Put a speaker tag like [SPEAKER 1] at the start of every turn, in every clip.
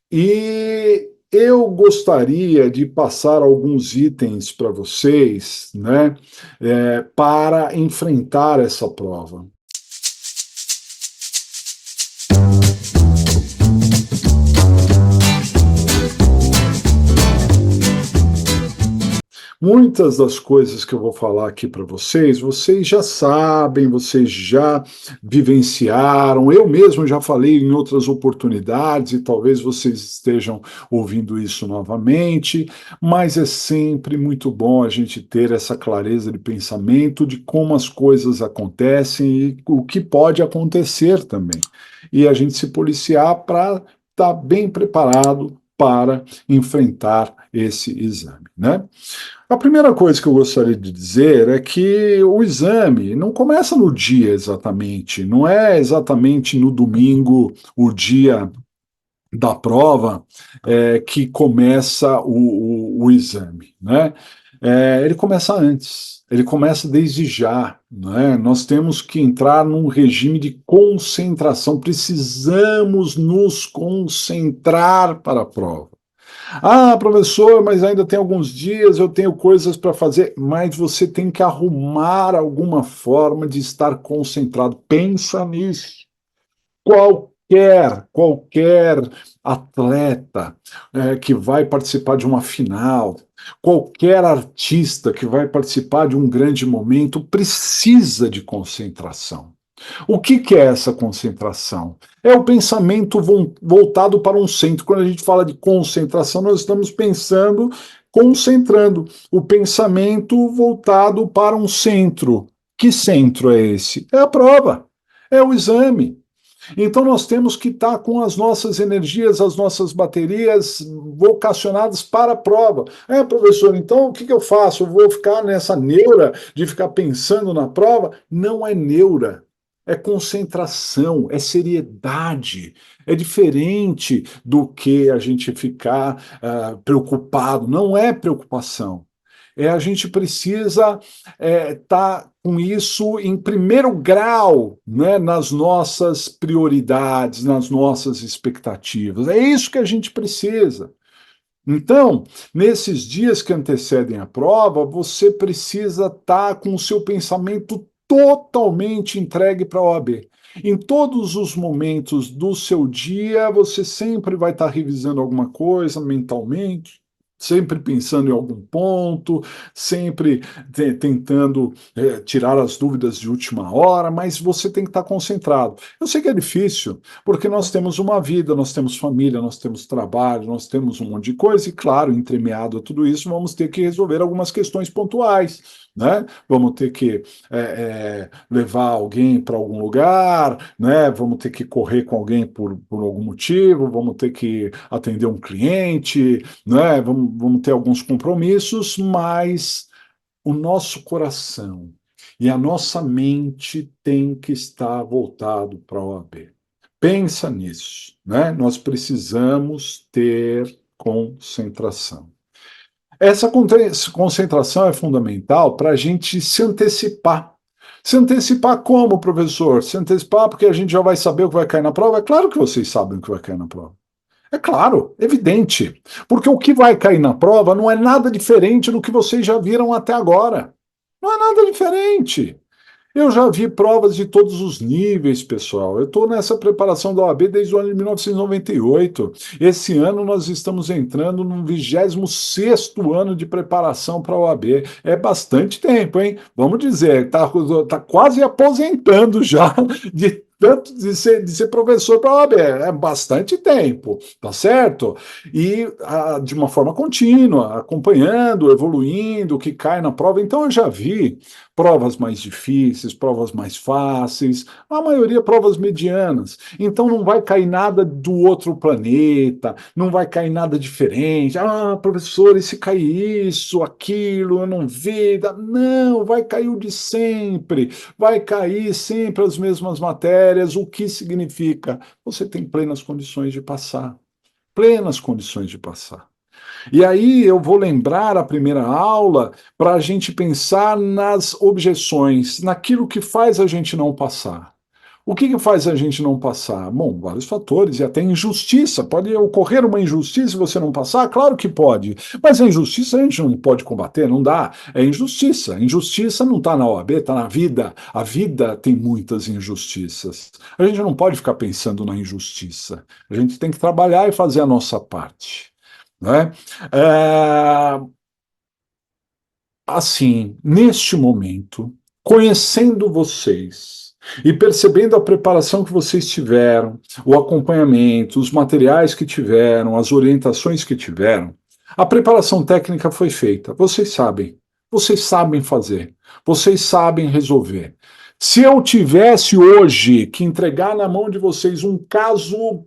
[SPEAKER 1] E eu gostaria de passar alguns itens para vocês, né, para enfrentar essa prova. Muitas das coisas que eu vou falar aqui para vocês já sabem, vocês já vivenciaram, eu mesmo já falei em outras oportunidades e talvez vocês estejam ouvindo isso novamente, mas é sempre muito bom a gente ter essa clareza de pensamento de como as coisas acontecem e o que pode acontecer também. E a gente se policiar para estar bem preparado para enfrentar esse exame, né? A primeira coisa que eu gostaria de dizer é que o exame não começa no dia exatamente, não é exatamente no domingo, o dia da prova, que começa o exame, né? Ele começa antes, ele começa desde já, né? Nós temos que entrar num regime de concentração, precisamos nos concentrar para a prova. Ah, professor, mas ainda tem alguns dias, eu tenho coisas para fazer, mas você tem que arrumar alguma forma de estar concentrado. Pensa nisso. Qualquer atleta que vai participar de uma final, qualquer artista que vai participar de um grande momento, precisa de concentração. O que, que é essa concentração? É o pensamento voltado para um centro. Quando a gente fala de concentração, nós estamos pensando, concentrando o pensamento voltado para um centro. Que centro é esse? É a prova, é o exame. Então nós temos que estar com as nossas energias, as nossas baterias vocacionadas para a prova. Professor, então o que, que eu faço? Eu vou ficar nessa neura de ficar pensando na prova? Não é neura. É concentração, é seriedade, é diferente do que a gente ficar preocupado. Não é preocupação. A gente precisa estar com isso em primeiro grau, né, nas nossas prioridades, nas nossas expectativas. É isso que a gente precisa. Então, nesses dias que antecedem a prova, você precisa estar com o seu pensamento totalmente entregue para a OAB. Em todos os momentos do seu dia, você sempre vai estar revisando alguma coisa mentalmente, sempre pensando em algum ponto, sempre tentando tirar as dúvidas de última hora, mas você tem que estar concentrado. Eu sei que é difícil, porque nós temos uma vida, nós temos família, nós temos trabalho, nós temos um monte de coisa, e claro, entremeado a tudo isso, vamos ter que resolver algumas questões pontuais, né? Vamos ter que levar alguém para algum lugar, né? Vamos ter que correr com alguém por algum motivo, vamos ter que atender um cliente, né? Vamos ter alguns compromissos, mas o nosso coração e a nossa mente tem que estar voltado para a OAB. Pensa nisso, né? Nós precisamos ter concentração. Essa concentração é fundamental para a gente se antecipar. Se antecipar como, professor? Se antecipar porque a gente já vai saber o que vai cair na prova? É claro que vocês sabem o que vai cair na prova. É claro, evidente. Porque o que vai cair na prova não é nada diferente do que vocês já viram até agora. Não é nada diferente. Eu já vi provas de todos os níveis, pessoal. Eu estou nessa preparação da OAB desde o ano de 1998. Esse ano nós estamos entrando no 26º ano de preparação para a OAB. É bastante tempo, hein? Vamos dizer, tá quase aposentando já de tanto de ser professor para a OAB. É bastante tempo, tá certo? E de uma forma contínua, acompanhando, evoluindo, o que cai na prova. Então eu já vi provas mais difíceis, provas mais fáceis, a maioria provas medianas. Então não vai cair nada do outro planeta, não vai cair nada diferente. Ah, professor, e se cair isso, aquilo, eu não vi. Não, vai cair o de sempre, vai cair sempre as mesmas matérias. O que significa? Você tem plenas condições de passar. Plenas condições de passar. E aí eu vou lembrar a primeira aula para a gente pensar nas objeções, naquilo que faz a gente não passar. O que que faz a gente não passar? Bom, vários fatores, e até injustiça. Pode ocorrer uma injustiça e você não passar? Claro que pode. Mas a injustiça a gente não pode combater, não dá. É injustiça. A injustiça não está na OAB, está na vida. A vida tem muitas injustiças. A gente não pode ficar pensando na injustiça. A gente tem que trabalhar e fazer a nossa parte. Né? É, assim, neste momento, conhecendo vocês e percebendo a preparação que vocês tiveram, o acompanhamento, os materiais que tiveram, as orientações que tiveram, a preparação técnica foi feita. Vocês sabem fazer, vocês sabem resolver. Se eu tivesse hoje que entregar na mão de vocês um caso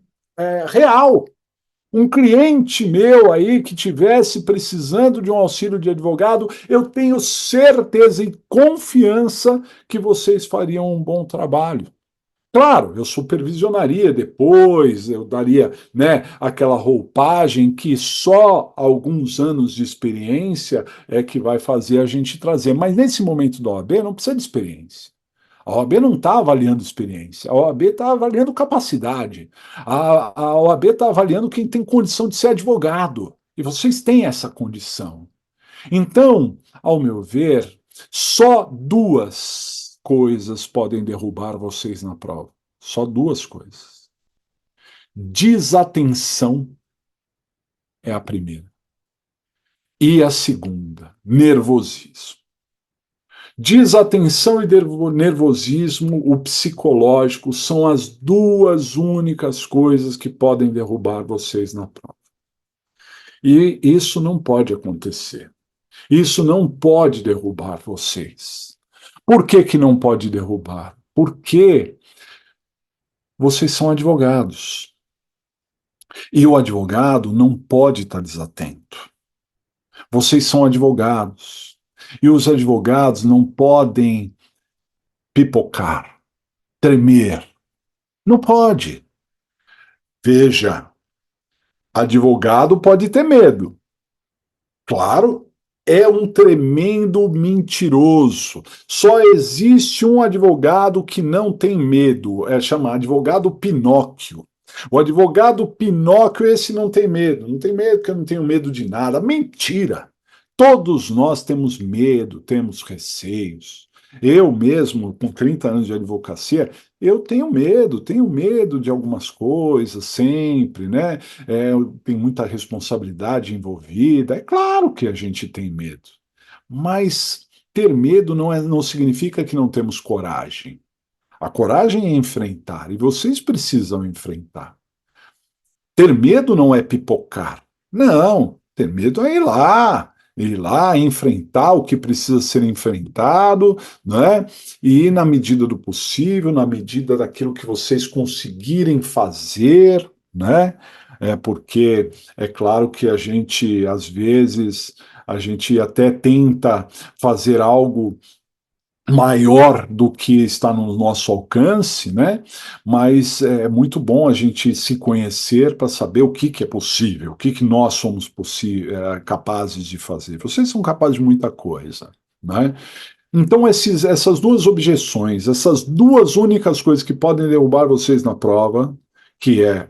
[SPEAKER 1] real, um cliente meu aí que tivesse precisando de um auxílio de advogado, eu tenho certeza e confiança que vocês fariam um bom trabalho. Claro, eu supervisionaria depois, eu daria, né, aquela roupagem que só alguns anos de experiência é que vai fazer a gente trazer. Mas nesse momento da OAB não precisa de experiência. A OAB não está avaliando experiência, a OAB está avaliando capacidade, a OAB está avaliando quem tem condição de ser advogado. E vocês têm essa condição. Então, ao meu ver, só duas coisas podem derrubar vocês na prova. Só duas coisas. Desatenção é a primeira. E a segunda, nervosismo. Desatenção e nervosismo, o psicológico, são as duas únicas coisas que podem derrubar vocês na prova. E isso não pode acontecer. Isso não pode derrubar vocês. Por que que não pode derrubar? Porque vocês são advogados. E o advogado não pode estar desatento. Vocês são advogados. E os advogados não podem pipocar, tremer. Não pode. Veja, advogado pode ter medo. Claro, é um tremendo mentiroso. Só existe um advogado que não tem medo, é chamado advogado Pinóquio. O advogado Pinóquio, esse não tem medo. Não tem medo porque eu não tenho medo de nada. Mentira! Todos nós temos medo, temos receios. Eu mesmo, com 30 anos de advocacia, eu tenho medo de algumas coisas sempre, né? Tem muita responsabilidade envolvida. É claro que a gente tem medo, mas ter medo não significa que não temos coragem. A coragem é enfrentar, e vocês precisam enfrentar. Ter medo não é pipocar. Não, ter medo é ir lá, enfrentar o que precisa ser enfrentado, né? E na medida do possível, na medida daquilo que vocês conseguirem fazer, né? Porque é claro que a gente, às vezes, a gente até tenta fazer algo maior do que está no nosso alcance, né? Mas é muito bom a gente se conhecer para saber o que é possível, o que nós somos capazes de fazer. Vocês são capazes de muita coisa, né? Então, essas duas objeções, essas duas únicas coisas que podem derrubar vocês na prova, que é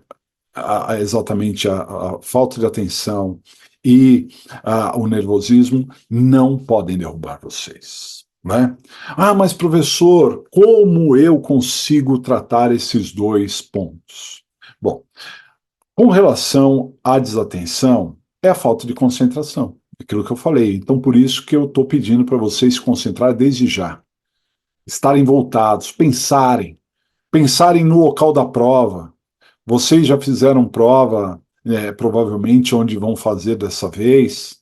[SPEAKER 1] exatamente a falta de atenção e o nervosismo, não podem derrubar vocês. Né? Ah, mas professor, como eu consigo tratar esses dois pontos? Bom, com relação à desatenção, é a falta de concentração, aquilo que eu falei. Então, por isso que eu estou pedindo para vocês se concentrar desde já, estarem voltados, pensarem no local da prova. Vocês já fizeram prova, provavelmente onde vão fazer dessa vez.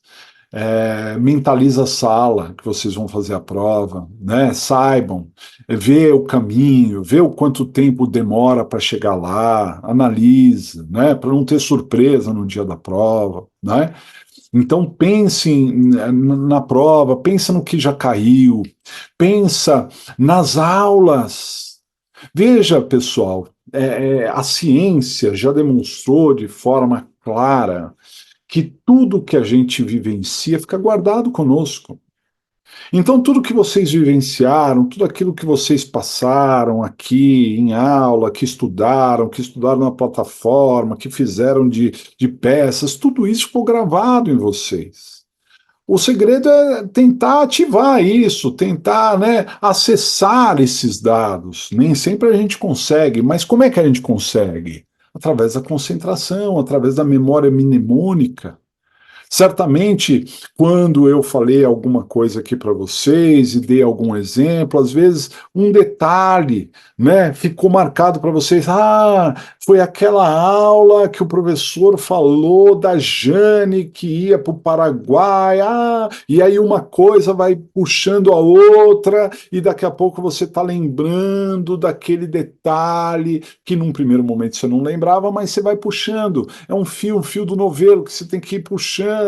[SPEAKER 1] Mentaliza a sala que vocês vão fazer a prova, né? Saibam, vê o caminho, vê o quanto tempo demora para chegar lá, analisa, né? Para não ter surpresa no dia da prova, né? Então pense na prova, pensa no que já caiu, pensa nas aulas. Veja, pessoal, a ciência já demonstrou de forma clara que tudo que a gente vivencia fica guardado conosco. Então, tudo que vocês vivenciaram, tudo aquilo que vocês passaram aqui em aula, que estudaram na plataforma, que fizeram de peças, tudo isso ficou gravado em vocês. O segredo é tentar ativar isso, tentar, né, acessar esses dados. Nem sempre a gente consegue, mas como é que a gente consegue? Através da concentração, através da memória mnemônica. Certamente, quando eu falei alguma coisa aqui para vocês e dei algum exemplo, às vezes um detalhe, né, ficou marcado para vocês. Ah, foi aquela aula que o professor falou da Jane que ia para o Paraguai. Ah, e aí uma coisa vai puxando a outra e daqui a pouco você está lembrando daquele detalhe que num primeiro momento você não lembrava, mas você vai puxando. É um fio do novelo que você tem que ir puxando.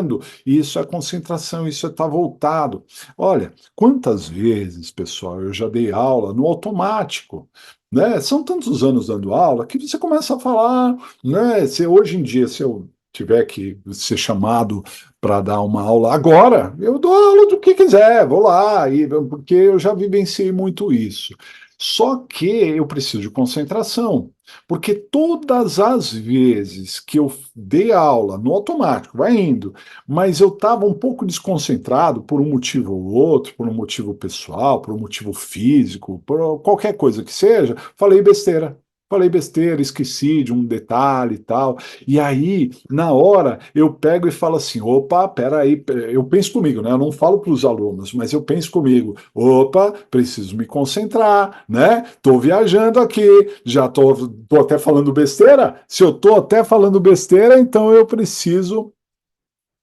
[SPEAKER 1] E isso é concentração, isso é estar voltado. Olha, quantas vezes, pessoal, eu já dei aula no automático. Né? São tantos anos dando aula que você começa a falar, né? Se hoje em dia, se eu tiver que ser chamado para dar uma aula agora, eu dou aula do que quiser, vou lá, porque eu já vivenciei muito isso. Só que eu preciso de concentração. Porque todas as vezes que eu dei aula no automático, vai indo, mas eu estava um pouco desconcentrado por um motivo ou outro, por um motivo pessoal, por um motivo físico, por qualquer coisa que seja, falei besteira. Falei besteira, esqueci de um detalhe e tal. E aí, na hora, eu pego e falo assim: opa, peraí, eu penso comigo, né? Eu não falo para os alunos, mas eu penso comigo: opa, preciso me concentrar, né? Estou viajando aqui, já tô até falando besteira. Se eu estou até falando besteira, então eu preciso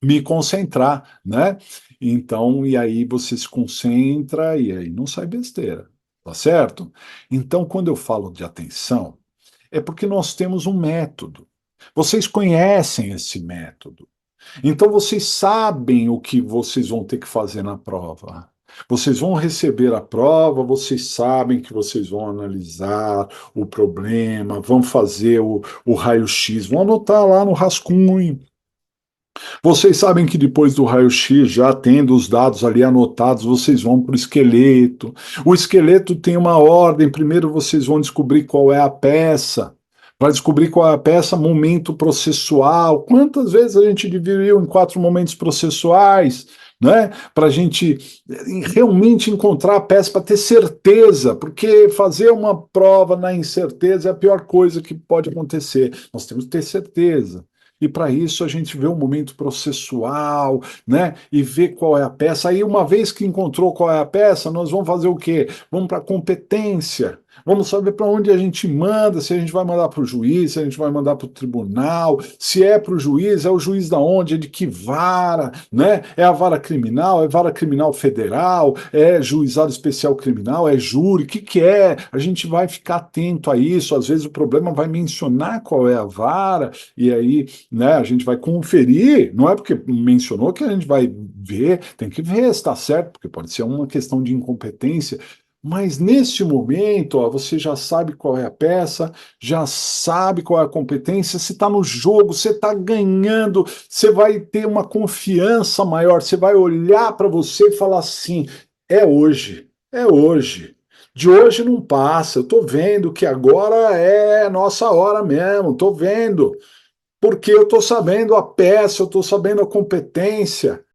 [SPEAKER 1] me concentrar, né? Então, e aí você se concentra e aí não sai besteira, tá certo? Então, quando eu falo de atenção, é porque nós temos um método. Vocês conhecem esse método. Então vocês sabem o que vocês vão ter que fazer na prova. Vocês vão receber a prova, vocês sabem que vocês vão analisar o problema, vão fazer o raio-x, vão anotar lá no rascunho. Vocês sabem que depois do raio-x, já tendo os dados ali anotados, vocês vão para o esqueleto. O esqueleto tem uma ordem. Primeiro vocês vão descobrir qual é a peça. Para descobrir qual é a peça, momento processual. Quantas vezes a gente dividiu em 4 momentos processuais? Né? Para a gente realmente encontrar a peça, para ter certeza, porque fazer uma prova na incerteza é a pior coisa que pode acontecer. Nós temos que ter certeza. E para isso a gente vê o momento processual, né? E vê qual é a peça. Aí, uma vez que encontrou qual é a peça, nós vamos fazer o quê? Vamos para a competência. Vamos saber para onde a gente manda, se a gente vai mandar para o juiz, se a gente vai mandar para o tribunal, se é para o juiz, é o juiz da onde, é de que vara, né? É a vara criminal, é vara criminal federal, é juizado especial criminal, é júri, o que que é? A gente vai ficar atento a isso. Às vezes o problema vai mencionar qual é a vara, e aí, né, a gente vai conferir, não é porque mencionou que a gente vai ver, tem que ver se está certo, porque pode ser uma questão de incompetência, mas neste momento, ó, você já sabe qual é a peça, já sabe qual é a competência, você está no jogo, você está ganhando, você vai ter uma confiança maior, você vai olhar para você e falar assim: é hoje, é hoje. De hoje não passa, eu estou vendo que agora é nossa hora mesmo, estou vendo porque eu estou sabendo a peça, eu estou sabendo a competência.